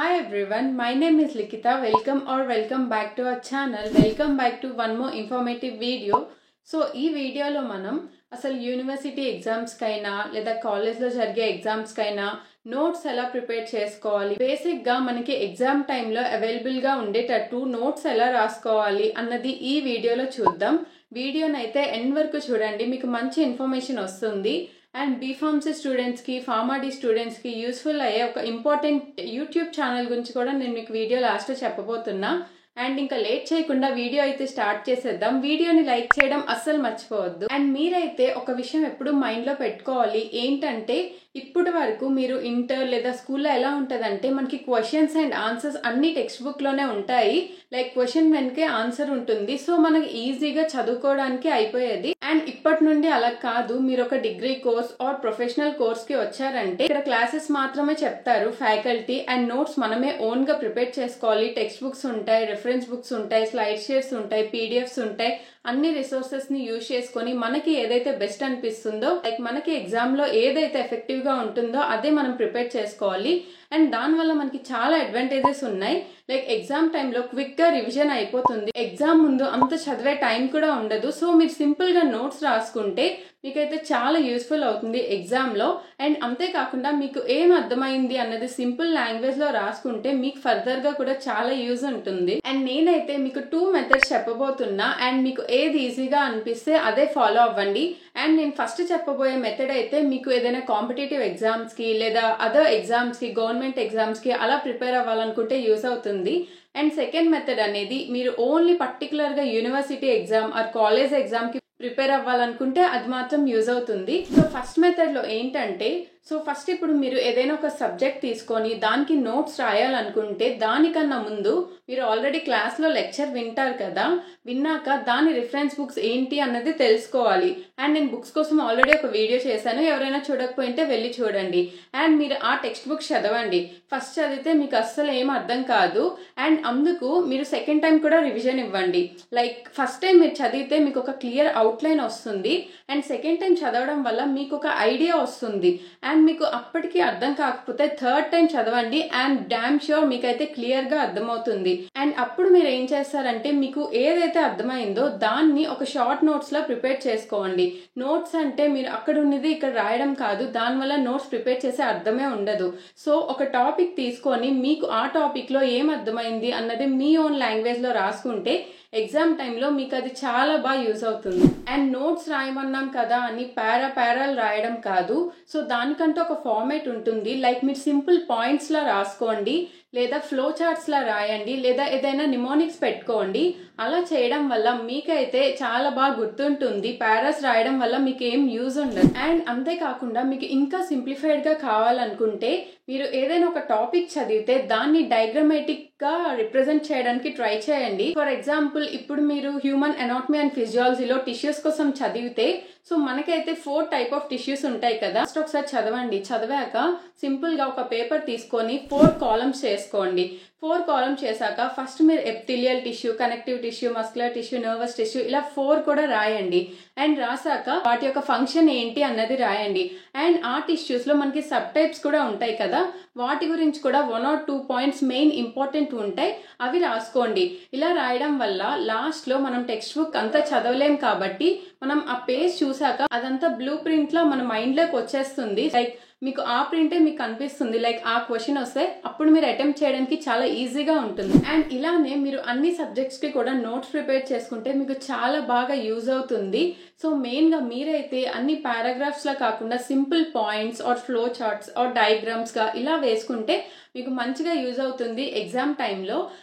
Hi everyone, my name is Likita. Welcome back to our channel. Welcome back to one more informative video. So ఈ వీడియోలో మనం అసలు university ఎగ్జామ్స్కైనా లేదా కాలేజ్లో జరిగే ఎగ్జామ్స్కైనా నోట్స్ ఎలా ప్రిపేర్ చేసుకోవాలి, బేసిక్గా మనకి ఎగ్జామ్ టైంలో అవైలబుల్గా ఉండేటట్టు నోట్స్ ఎలా రాసుకోవాలి అన్నది ఈ వీడియోలో చూద్దాం. వీడియోనైతే ఎండ్ వరకు చూడండి, మీకు మంచి ఇన్ఫర్మేషన్ వస్తుంది. అండ్ బీఫార్మసీ స్టూడెంట్స్కి, ఫార్మాడీ స్టూడెంట్స్కి యూస్ఫుల్ అయ్యే ఒక ఇంపార్టెంట్ యూట్యూబ్ ఛానల్ గురించి కూడా నేను మీకు వీడియో లాస్ట్లో చెప్పబోతున్నా. అండ్ ఇంకా లేట్ చేయకుండా వీడియో అయితే స్టార్ట్ చేసేద్దాం. వీడియోని లైక్ చేయడం అస్సలు మర్చిపోవద్దు. అండ్ మీరైతే ఒక విషయం ఎప్పుడు మైండ్లో పెట్టుకోవాలి, ఏంటంటే ఇప్పటి వరకు మీరు ఇంటర్ లేదా స్కూల్లో ఎలా ఉంటుందంటే మనకి క్వశ్చన్స్ అండ్ ఆన్సర్స్ అన్ని టెక్స్ట్ బుక్లోనే ఉంటాయి. లైక్ క్వశ్చన్ వెనకే ఆన్సర్ ఉంటుంది, సో మనకి ఈజీగా చదువుకోవడానికి అయిపోయేది. అండ్ ఇప్పటి నుండి అలా కాదు, మీరు ఒక డిగ్రీ కోర్స్ ఆర్ ప్రొఫెషనల్ కోర్స్కి వచ్చారంటే ఇక్కడ క్లాసెస్ మాత్రమే చెప్తారు ఫ్యాకల్టీ, అండ్ నోట్స్ మనమే ఓన్గా ప్రిపేర్ చేసుకోవాలి. టెక్స్ట్ బుక్స్ ఉంటాయి, రెఫరెన్స్ బుక్స్ ఉంటాయి, స్లైడ్ షేర్స్ ఉంటాయి, పీడిఎఫ్స్ ఉంటాయి. అన్ని రిసోర్సెస్ని యూజ్ చేసుకొని మనకి ఏదైతే బెస్ట్ అనిపిస్తుందో, లైక్ మనకి ఎగ్జామ్లో ఏదైతే ఎఫెక్టివ్గా ఉంటుందో అదే మనం ప్రిపేర్ చేసుకోవాలి. అండ్ దానివల్ల మనకి చాలా అడ్వాంటేజెస్ ఉన్నాయి. లైక్ ఎగ్జామ్ టైంలో క్విక్గా రివిజన్ అయిపోతుంది, ఎగ్జామ్ ముందు అంత చదివే టైం కూడా ఉండదు. సో మీరు సింపుల్గా నోట్స్ రాసుకుంటే మీకైతే చాలా యూస్ఫుల్ అవుతుంది ఎగ్జామ్లో. అండ్ అంతేకాకుండా మీకు ఏం అర్థమైంది అన్నది సింపుల్ లాంగ్వేజ్లో రాసుకుంటే మీకు ఫర్దర్గా కూడా చాలా యూజ్ ఉంటుంది. అండ్ నేనైతే మీకు 2 మెథడ్స్ చెప్పబోతున్నా, అండ్ మీకు ఏది ఈజీగా అనిపిస్తే అదే ఫాలో అవ్వండి. అండ్ నేను ఫస్ట్ చెప్పబోయే మెథడ్ అయితే మీకు ఏదైనా కాంపిటేటివ్ ఎగ్జామ్స్కి లేదా అదర్ ఎగ్జామ్స్కి, గవర్నమెంట్ ఎగ్జామ్స్కి అలా ప్రిపేర్ అవ్వాలనుకుంటే యూజ్ అవుతుంది. అండ్ సెకండ్ మెథడ్ అనేది మీరు ఓన్లీ పర్టికులర్గా యూనివర్సిటీ ఎగ్జామ్ ఆర్ కాలేజ్ ఎగ్జామ్కి ప్రిపేర్ అవ్వాలనుకుంటే అది మాత్రం యూజ్ అవుతుంది. సో ఫస్ట్ మెథడ్లో ఏంటంటే, సో ఫస్ట్ ఇప్పుడు మీరు ఏదైనా ఒక సబ్జెక్ట్ తీసుకొని దానికి నోట్స్ రాయాలనుకుంటే దానికన్నా ముందు మీరు ఆల్రెడీ క్లాస్లో లెక్చర్ వింటారు కదా, విన్నాక దాని రిఫరెన్స్ బుక్స్ ఏంటి అన్నది తెలుసుకోవాలి. అండ్ నేను బుక్స్ కోసం ఆల్రెడీ ఒక వీడియో చేశాను, ఎవరైనా చూడకపోయింటే వెళ్ళి చూడండి. అండ్ మీరు ఆ టెక్స్ట్ బుక్స్ చదవండి. ఫస్ట్ చదివితే మీకు అస్సలు ఏం అర్థం కాదు, అండ్ అందుకు మీరు సెకండ్ టైం కూడా రివిజన్ ఇవ్వండి. లైక్ ఫస్ట్ టైం మీరు చదివితే మీకు ఒక క్లియర్ అవుట్లైన్ వస్తుంది, అండ్ సెకండ్ టైం చదవడం వల్ల మీకు ఒక ఐడియా వస్తుంది. అండ్ మీకు అప్పటికి అర్థం కాకపోతే థర్డ్ టైం చదవండి, అండ్ డామ్ ష్యూర్ మీకైతే క్లియర్గా అర్థమవుతుంది. అండ్ అప్పుడు మీరు ఏం చేస్తారంటే మీకు ఏదైతే అర్థమైందో దాన్ని ఒక షార్ట్ నోట్స్లో ప్రిపేర్ చేసుకోండి. నోట్స్ అంటే మీరు అక్కడ ఉన్నది ఇక్కడ రాయడం కాదు, దానివల్ల నోట్స్ ప్రిపేర్ చేసే అర్థమే ఉండదు. సో ఒక టాపిక్ తీసుకొని మీకు ఆ టాపిక్లో ఏం అర్థమైంది అన్నది మీ ఓన్ లాంగ్వేజ్లో రాసుకుంటే ఎగ్జామ్ టైంలో మీకు అది చాలా బాగా యూజ్ అవుతుంది. అండ్ నోట్స్ రాయమన్నాం కదా అని పారాలు రాయడం కాదు. సో దానికంటే ఒక ఫార్మేట్ ఉంటుంది. లైక్ మీరు సింపుల్ పాయింట్స్లా రాసుకోండి, లేదా ఫ్లో చార్ట్స్లా రాయండి, లేదా ఏదైనా నిమోనిక్స్ పెట్టుకోండి. అలా చేయడం వల్ల మీకైతే చాలా బాగా గుర్తుంటుంది. పారాస్ రాయడం వల్ల మీకు ఏం యూజ్ ఉండదు. అండ్ అంతేకాకుండా మీకు ఇంకా సింప్లిఫైడ్గా కావాలనుకుంటే మీరు ఏదైనా ఒక టాపిక్ చదివితే దాన్ని డయాగ్రమాటిక్గా రిప్రజెంట్ చేయడానికి ట్రై చేయండి. ఫర్ ఎగ్జాంపుల్ ఇప్పుడు మీరు హ్యూమన్ ఎనాటమీ అండ్ ఫిజియాలజీలో టిష్యూస్ కోసం చదివితే, సో మనకైతే 4 టైప్ ఆఫ్ టిష్యూస్ ఉంటాయి కదా. ఫస్ట్ ఒకసారి చదవండి, చదివాక సింపుల్గా ఒక పేపర్ తీసుకొని 4 కాలమ్స్ చేసుకోండి. 4 కాలమ్స్ చేశాక ఫస్ట్ మీరు epithelial tissue, connective tissue, muscular tissue, nervous tissue ఇలా 4 కూడా రాయండి. అండ్ రాసాక వాటి యొక్క ఫంక్షన్ ఏంటి అన్నది రాయండి. అండ్ ఆ టిష్యూస్లో మనకి సబ్ టైప్స్ కూడా ఉంటాయి కదా, వాటి గురించి కూడా 1 or 2 పాయింట్స్ మెయిన్ ఇంపార్టెంట్ ఉంటాయి, అవి రాసుకోండి. ఇలా రాయడం వల్ల లాస్ట్లో మనం టెక్స్ట్ బుక్ అంతా చదవలేం కాబట్టి మనం ఆ పేజ్ చూసాక అదంతా బ్లూ ప్రింట్లో మన మైండ్లోకి వచ్చేస్తుంది. లైక్ మీకు ఆ ప్రింటే మీకు కనిపిస్తుంది. లైక్ ఆ క్వశ్చన్ వస్తే అప్పుడు మీరు అటెంప్ట్ చేయడానికి చాలా ఈజీగా ఉంటుంది. అండ్ ఇలానే మీరు అన్ని సబ్జెక్ట్స్కి కూడా నోట్స్ ప్రిపేర్ చేసుకుంటే మీకు చాలా బాగా యూజ్ అవుతుంది. సో మెయిన్గా మీరైతే అన్ని పారాగ్రాఫ్స్లా కాకుండా simple points or flow charts or డయాగ్రామ్స్గా ఇలా వేసుకుంటే మీకు మంచిగా యూజ్ అవుతుంది ఎగ్జామ్ టైంలో.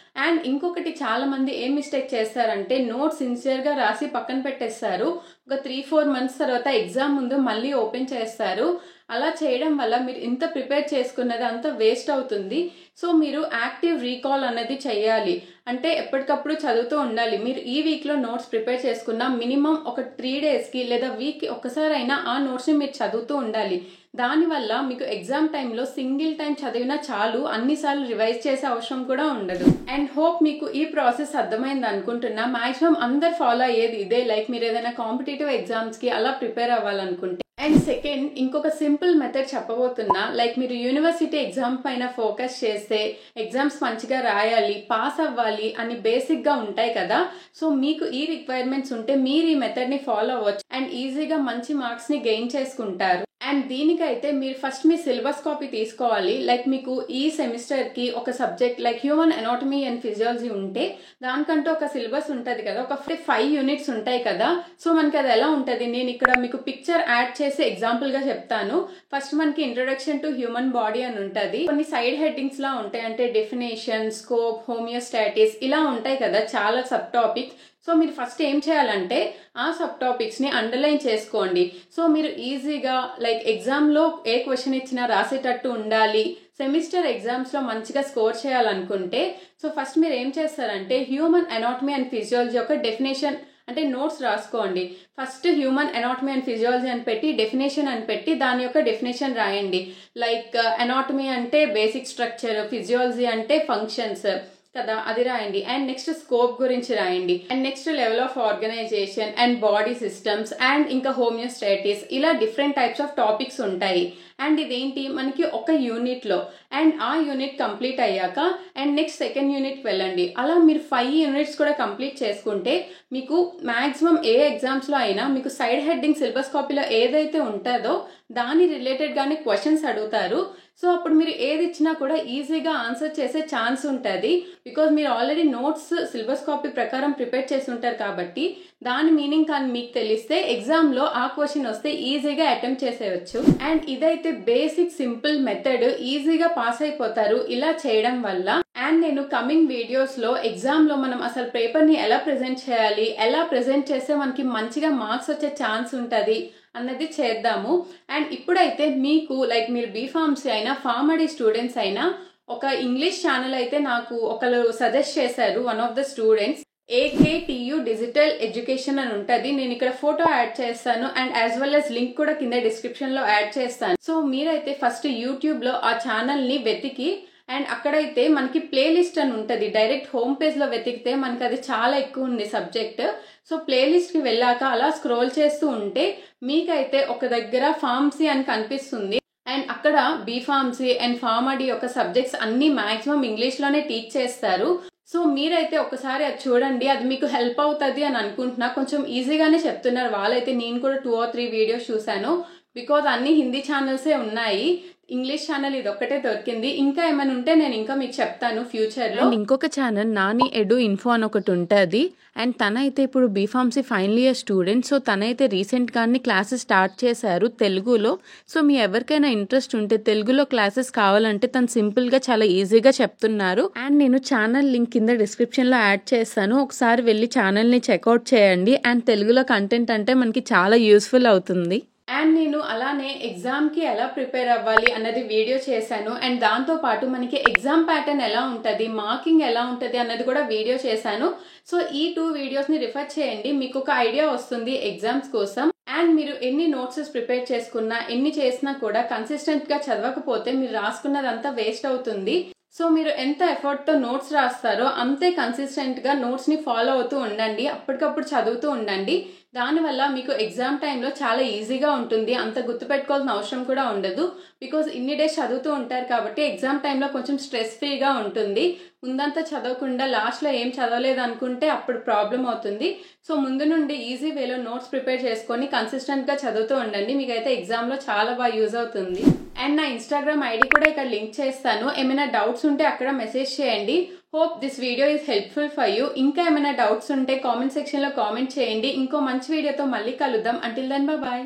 అండ్ ఇంకొకటి చాలా మంది ఏం మిస్టేక్ చేస్తారంటే నోట్స్ సిన్సియర్గా రాసి పక్కన పెట్టేస్తారు, ఒక 3-4 మంత్స్ తర్వాత ఎగ్జామ్ ముందు మళ్ళీ ఓపెన్ చేస్తారు. అలా చేయడం వల్ల మీరు ఇంత ప్రిపేర్ చేసుకున్నది అంతా వేస్ట్ అవుతుంది. సో మీరు యాక్టివ్ రీకాల్ అనేది చేయాలి, అంటే ఎప్పటికప్పుడు చదువుతూ ఉండాలి. మీరు ఈ వీక్లో నోట్స్ ప్రిపేర్ చేసుకున్న మినిమం ఒక 3 డేస్కి లేదా వీక్కి ఒక్కసారైనా ఆ నోట్స్ని మీరు చదువుతూ ఉండాలి. దానివల్ల మీకు ఎగ్జామ్ టైంలో సింగిల్ టైం చదివినా చాలు, అన్నిసార్లు రివైజ్ చేసే అవసరం కూడా ఉండదు. అండ్ హోప్ మీకు ఈ ప్రాసెస్ అర్థమైంది అనుకుంటున్నా. మాక్సిమం అందరు ఫాలో అయ్యేది ఇదే. లైక్ మీరు ఏదైనా కాంపిటేటివ్ ఎగ్జామ్స్కి అలా ప్రిపేర్ అవ్వాలనుకుంటే అండ్ సెకండ్ ఇంకొక సింపుల్ మెథడ్ చెప్పబోతున్నా. లైక్ మీరు యూనివర్సిటీ ఎగ్జామ్ పైన ఫోకస్ చేస్తే ఎగ్జామ్స్ మంచిగా రాయాలి, పాస్ అవ్వాలి అని బేసిక్గా ఉంటాయి కదా. సో మీకు ఈ రిక్వైర్మెంట్స్ ఉంటే మీరు ఈ మెథడ్ని ఫాలో అవ్వచ్చు అండ్ ఈజీగా మంచి మార్క్స్ని గెయిన్ చేసుకుంటారు. అండ్ దీనికైతే మీరు ఫస్ట్ మీ సిలబస్ కాపీ తీసుకోవాలి. లైక్ మీకు ఈ సెమిస్టర్కి ఒక subject like human anatomy and physiology ఉంటే దానికంటూ ఒక సిలబస్ ఉంటుంది కదా, ఒక 5 యూనిట్స్ ఉంటాయి కదా. సో మనకి అది ఎలా ఉంటుంది, నేను ఇక్కడ మీకు పిక్చర్ యాడ్ చేసి ఎగ్జాంపుల్గా చెప్తాను. ఫస్ట్ మనకి ఇంట్రొడక్షన్ టు హ్యూమన్ బాడీ అని ఉంటుంది. కొన్ని సైడ్ హెడ్డింగ్స్ లా ఉంటాయి, అంటే డెఫినేషన్, స్కోప్, హోమియోస్టాటిస్ ఇలా ఉంటాయి కదా, చాలా సబ్ టాపిక్స్. సో మీరు ఫస్ట్ ఏం చేయాలంటే ఆ సబ్ టాపిక్స్ని అండర్లైన్ చేసుకోండి. సో మీరు ఈజీగా లైక్ ఎగ్జామ్లో ఏ క్వశ్చన్ ఇచ్చినా రాసేటట్టు ఉండాలి, సెమిస్టర్ ఎగ్జామ్స్లో మంచిగా స్కోర్ చేయాలనుకుంటే సో ఫస్ట్ మీరు ఏం చేస్తారంటే హ్యూమన్ ఎనాటమీ అండ్ ఫిజియాలజీ యొక్క డెఫినేషన్ అంటే నోట్స్ రాసుకోండి. First human anatomy and physiology అని పెట్టి డెఫినేషన్ అని పెట్టి దాని యొక్క డెఫినేషన్ రాయండి. లైక్ ఎనాటమీ అంటే బేసిక్ స్ట్రక్చర్, ఫిజియాలజీ అంటే ఫంక్షన్స్ కదా, అది రాయండి. అండ్ నెక్స్ట్ స్కోప్ గురించి రాయండి. And next level of organisation and body systems and ఇంకా హోమియోస్టాటిస్, ఇలా డిఫరెంట్ టైప్స్ ఆఫ్ టాపిక్స్ ఉంటాయి. అండ్ ఇదేంటి మనకి ఒక యూనిట్లో, అండ్ ఆ యూనిట్ కంప్లీట్ అయ్యాక అండ్ నెక్స్ట్ సెకండ్ యూనిట్కి వెళ్ళండి. అలా మీరు 5 యూనిట్స్ కూడా కంప్లీట్ చేసుకుంటే మీకు మ్యాక్సిమం ఏ ఎగ్జామ్స్లో అయినా మీకు సైడ్ హెడ్డింగ్ సిలబస్ కాపీలో ఏదైతే ఉంటుందో దాని రిలేటెడ్గానే క్వశ్చన్స్ అడుగుతారు. సో అప్పుడు మీరు ఏది ఇచ్చినా కూడా ఈజీగా ఆన్సర్ చేసే ఛాన్స్ ఉంటుంది. బికాజ్ మీరు ఆల్రెడీ నోట్స్ సిలబస్ కాపీ ప్రకారం ప్రిపేర్ చేసి ఉంటారు కాబట్టి దాని మీనింగ్ కానీ మీకు తెలిస్తే ఎగ్జామ్లో ఆ క్వశ్చన్ వస్తే ఈజీగా అటెంప్ట్ చేసేయచ్చు. అండ్ ఇదైతే బేసిక్ సింపుల్ మెథడ్, ఈజీగా పాస్ అయిపోతారు ఇలా చేయడం వల్ల. అండ్ నేను కమింగ్ వీడియోస్లో ఎగ్జామ్లో మనం అసలు పేపర్ని ఎలా ప్రెజెంట్ చేయాలి, ఎలా ప్రెజెంట్ చేస్తే మనకి మంచిగా మార్క్స్ వచ్చే ఛాన్స్ ఉంటుంది అన్నది చేద్దాము. అండ్ ఇప్పుడైతే మీకు లైక్ మీరు బీఫార్మసీ అయినా ఫార్మడీ స్టూడెంట్స్ అయినా ఒక ఇంగ్లీష్ ఛానల్ అయితే నాకు ఒకరు సజెస్ట్ చేశారు, one of the students, AKTU digital education అని ఉంటుంది. నేను ఇక్కడ ఫోటో యాడ్ చేస్తాను and as well as link కూడా కింద డిస్క్రిప్షన్లో యాడ్ చేస్తాను. సో మీరైతే ఫస్ట్ యూట్యూబ్లో ఆ ఛానల్ని వెతికి అండ్ అక్కడైతే మనకి ప్లేలిస్ట్ అని ఉంటుంది, డైరెక్ట్ హోమ్ పేజ్లో వెతికితే మనకి అది చాలా ఎక్కువ ఉంది సబ్జెక్ట్. సో ప్లేలిస్ట్కి వెళ్ళాక అలా స్క్రోల్ చేస్తూ ఉంటే మీకైతే ఒక దగ్గర ఫార్మసీ అని కనిపిస్తుంది. అండ్ అక్కడ బీఫార్మసీ అండ్ ఫార్మడీ యొక్క సబ్జెక్ట్స్ అన్ని మాక్సిమం ఇంగ్లీష్లోనే టీచ్ చేస్తారు. సో మీరైతే ఒకసారి అది చూడండి, అది మీకు హెల్ప్ అవుతుంది అని అనుకుంటున్నా. కొంచెం ఈజీగానే చెప్తున్నారు వాళ్ళైతే, నేను కూడా 2 or 3 వీడియోస్ చూశాను. బికాజ్ అన్ని హిందీ ఛానల్సే ఉన్నాయి, ఇంగ్లీష్ ఛానల్ ఇది ఒక్కటే దొరికింది. ఇంకా ఏమైనా ఉంటే నేను ఇంకా మీకు చెప్తాను ఫ్యూచర్లో. ఇంకొక ఛానల్ నాని ఎడు ఇన్ఫో అని ఒకటి ఉంటుంది. అండ్ తనైతే ఇప్పుడు B Pharmacy final year student. So తనైతే రీసెంట్గానే క్లాసెస్ స్టార్ట్ చేశారు తెలుగులో. సో మీ ఎవరికైనా ఇంట్రెస్ట్ ఉంటే తెలుగులో క్లాసెస్ కావాలంటే తను సింపుల్గా చాలా ఈజీగా చెప్తున్నారు. అండ్ నేను ఛానల్ లింక్ కింద డిస్క్రిప్షన్లో యాడ్ చేస్తాను, ఒకసారి వెళ్ళి ఛానల్ని చెక్అవుట్ చేయండి. అండ్ తెలుగులో కంటెంట్ అంటే మనకి చాలా యూస్ఫుల్ అవుతుంది. అండ్ నేను అలానే ఎగ్జామ్కి ఎలా ప్రిపేర్ అవ్వాలి అన్నది వీడియో చేశాను. అండ్ దాంతోపాటు మనకి ఎగ్జామ్ ప్యాటర్న్ ఎలా ఉంటుంది, మార్కింగ్ ఎలా ఉంటుంది అన్నది కూడా వీడియో చేశాను. సో ఈ 2 వీడియోస్ని రిఫర్ చేయండి, మీకు ఒక ఐడియా వస్తుంది ఎగ్జామ్స్ కోసం. అండ్ మీరు ఎన్ని నోట్స్ ప్రిపేర్ చేసుకున్నా ఎన్ని చేసినా కూడా కన్సిస్టెంట్గా చదవకపోతే మీరు రాసుకున్నదంతా వేస్ట్ అవుతుంది. సో మీరు ఎంత ఎఫర్ట్తో నోట్స్ రాస్తారో అంతే కన్సిస్టెంట్గా నోట్స్ని ఫాలో అవుతూ ఉండండి, అప్పటికప్పుడు చదువుతూ ఉండండి. దానివల్ల మీకు ఎగ్జామ్ టైంలో చాలా ఈజీగా ఉంటుంది, అంత గుర్తుపెట్టుకోవాల్సిన అవసరం కూడా ఉండదు. బికాజ్ ఇన్ని డేస్ చదువుతూ ఉంటారు కాబట్టి ఎగ్జామ్ టైంలో కొంచెం స్ట్రెస్ ఫ్రీగా ఉంటుంది. ముందంతా చదవకుండా లాస్ట్లో ఏం చదవలేదు అనుకుంటే అప్పుడు ప్రాబ్లం అవుతుంది. సో ముందు నుండి ఈజీ వేలో నోట్స్ ప్రిపేర్ చేసుకొని కన్సిస్టెంట్గా చదువుతూ ఉండండి, మీకైతే ఎగ్జామ్లో చాలా బాగా యూజ్ అవుతుంది. అండ్ నా ఇన్స్టాగ్రామ్ ఐడి కూడా ఇక్కడ లింక్ చేస్తాను, ఏమైనా డౌట్స్ ఉంటే అక్కడ మెసేజ్ చేయండి. Hope this video is helpful for you. ఇంకా ఏమైనా డౌట్స్ ఉంటే కామెంట్ సెక్షన్లో కామెంట్ చేయండి. ఇంకో మంచి వీడియోతో మళ్ళీ కలుద్దాం. Until then bye.